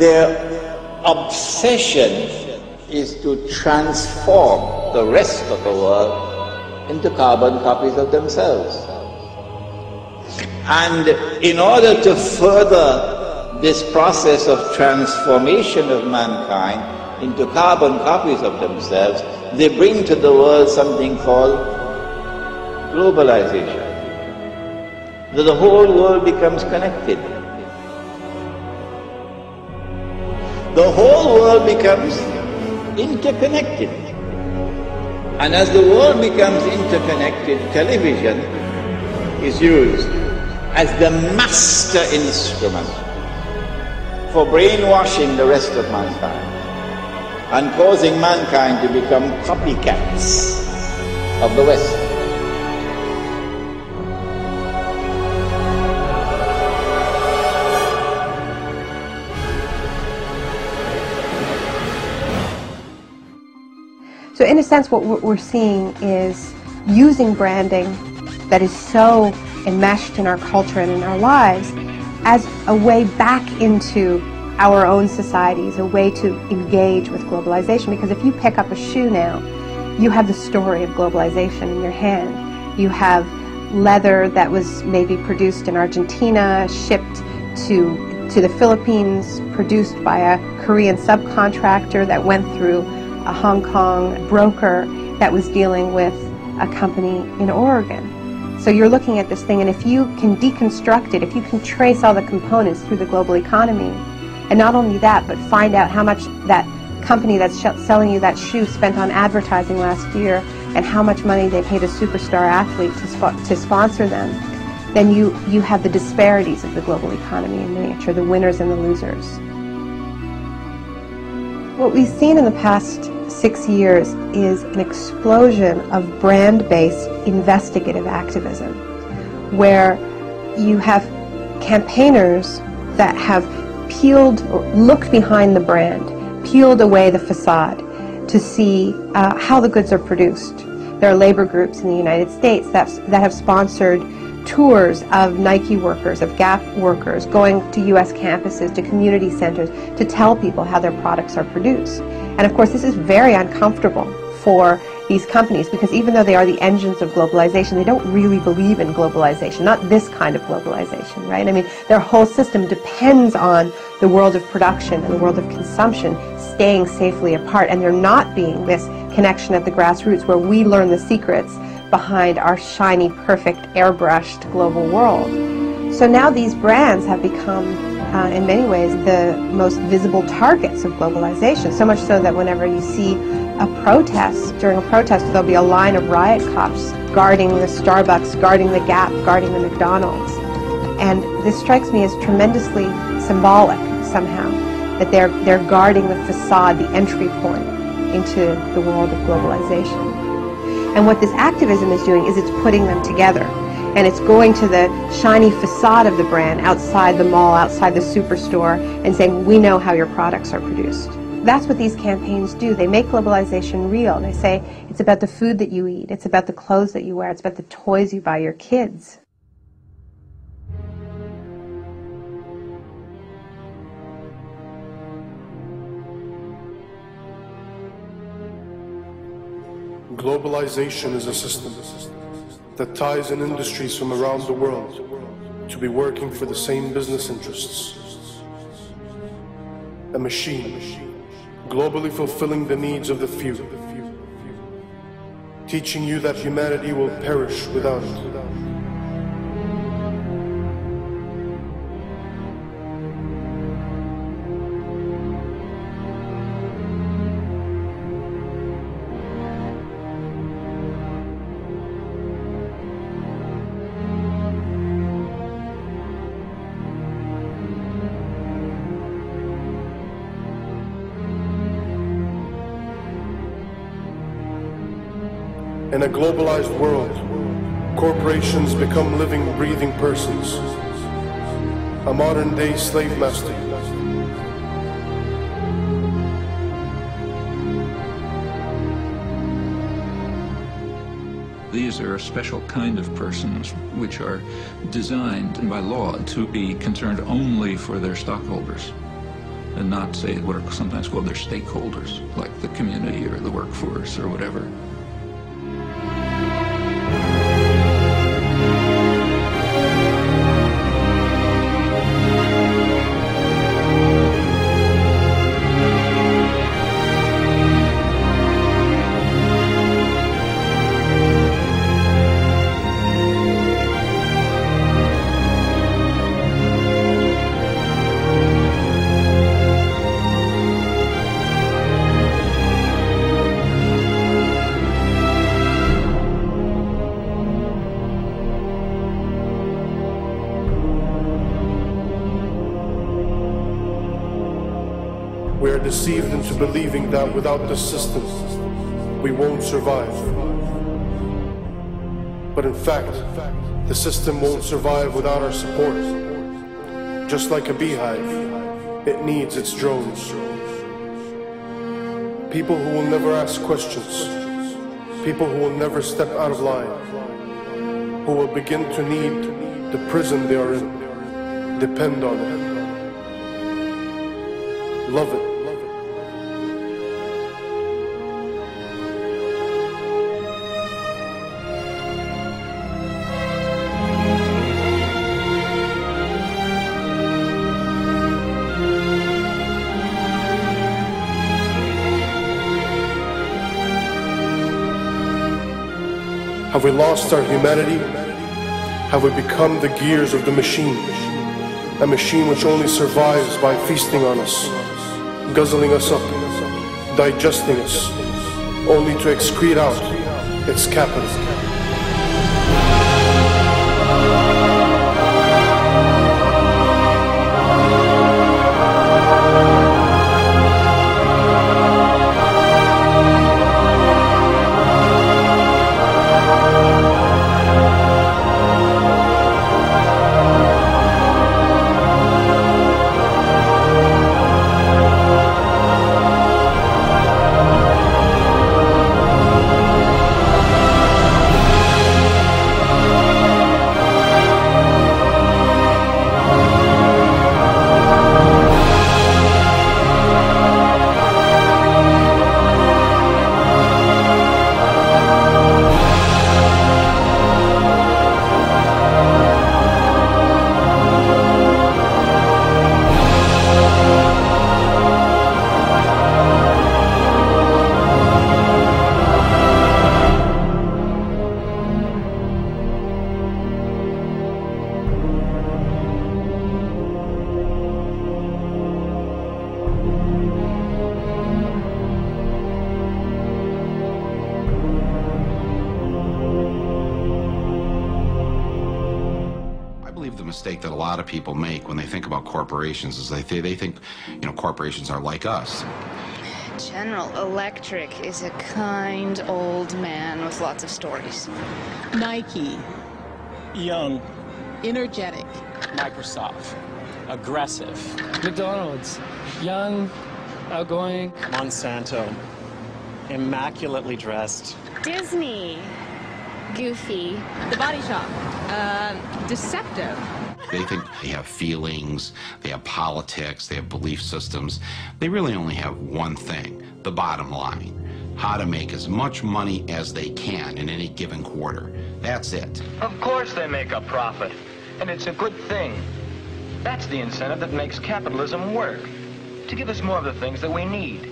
their obsession is to transform the rest of the world into carbon copies of themselves. And in order to further this process of transformation of mankind into carbon copies of themselves, they bring to the world something called globalization. That the whole world becomes connected. The whole world becomes interconnected. And as the world becomes interconnected, television is used as the master instrument for brainwashing the rest of mankind and causing mankind to become copycats of the West. So in a sense, what we're seeing is using branding that is so enmeshed in our culture and in our lives as a way back into our own societies, a way to engage with globalization. Because if you pick up a shoe now, you have the story of globalization in your hand. You have leather that was maybe produced in Argentina, shipped to the Philippines, produced by a Korean subcontractor that went through a Hong Kong broker that was dealing with a company in Oregon. So you're looking at this thing, and if you can deconstruct it, if you can trace all the components through the global economy, and not only that, but find out how much that company that's selling you that shoe spent on advertising last year, and how much money they paid a superstar athlete to sponsor them, then you have the disparities of the global economy in miniature, the winners and the losers. What we've seen in the past 6 years is an explosion of brand-based investigative activism, where you have campaigners that have peeled or looked behind the brand, peeled away the facade to see how the goods are produced. There are labor groups in the United States that have sponsored tours of Nike workers, of Gap workers, going to U.S. campuses, to community centers, to tell people how their products are produced. And of course, this is very uncomfortable for these companies, because even though they are the engines of globalization, they don't really believe in globalization, not this kind of globalization, right? I mean, their whole system depends on the world of production and the world of consumption staying safely apart, and there not being this connection at the grassroots where we learn the secrets behind our shiny, perfect, airbrushed global world. So now these brands have become, in many ways, the most visible targets of globalization, so much so that whenever you see a protest, during a protest, there'll be a line of riot cops guarding the Starbucks, guarding the Gap, guarding the McDonald's. And this strikes me as tremendously symbolic, somehow, that they're guarding the facade, the entry point into the world of globalization. And what this activism is doing is it's putting them together. And it's going to the shiny facade of the brand outside the mall, outside the superstore, and saying, we know how your products are produced. That's what these campaigns do. They make globalization real. They say, it's about the food that you eat, it's about the clothes that you wear, it's about the toys you buy your kids. Globalization is a system that ties in industries from around the world to be working for the same business interests. A machine, globally fulfilling the needs of the few, teaching you that humanity will perish without it. In a globalized world, corporations become living, breathing persons, a modern-day slave master. These are a special kind of persons which are designed by law to be concerned only for their stockholders. and not say what are sometimes called their stakeholders, like the community or the workforce or whatever. We are deceived into believing that without the system, we won't survive. But in fact, the system won't survive without our support. Just like a beehive, it needs its drones. People who will never ask questions, people who will never step out of line, who will begin to need the prison they are in, depend on it, love it. Have we lost our humanity? Have we become the gears of the machine? A machine which only survives by feasting on us, guzzling us up, digesting us, only to excrete out its capital. The mistake that a lot of people make when they think about corporations is they think, corporations are like us. General Electric is a kind old man with lots of stories. Nike. Young. Energetic. Microsoft. Aggressive. McDonald's. Young, outgoing. Monsanto. Immaculately dressed. Disney. Goofy. The Body Shop. Deceptive. They think they have feelings, they have politics, they have belief systems. They really only have one thing, the bottom line. How to make as much money as they can in any given quarter. That's it. Of course they make a profit, and it's a good thing. That's the incentive that makes capitalism work, to give us more of the things that we need.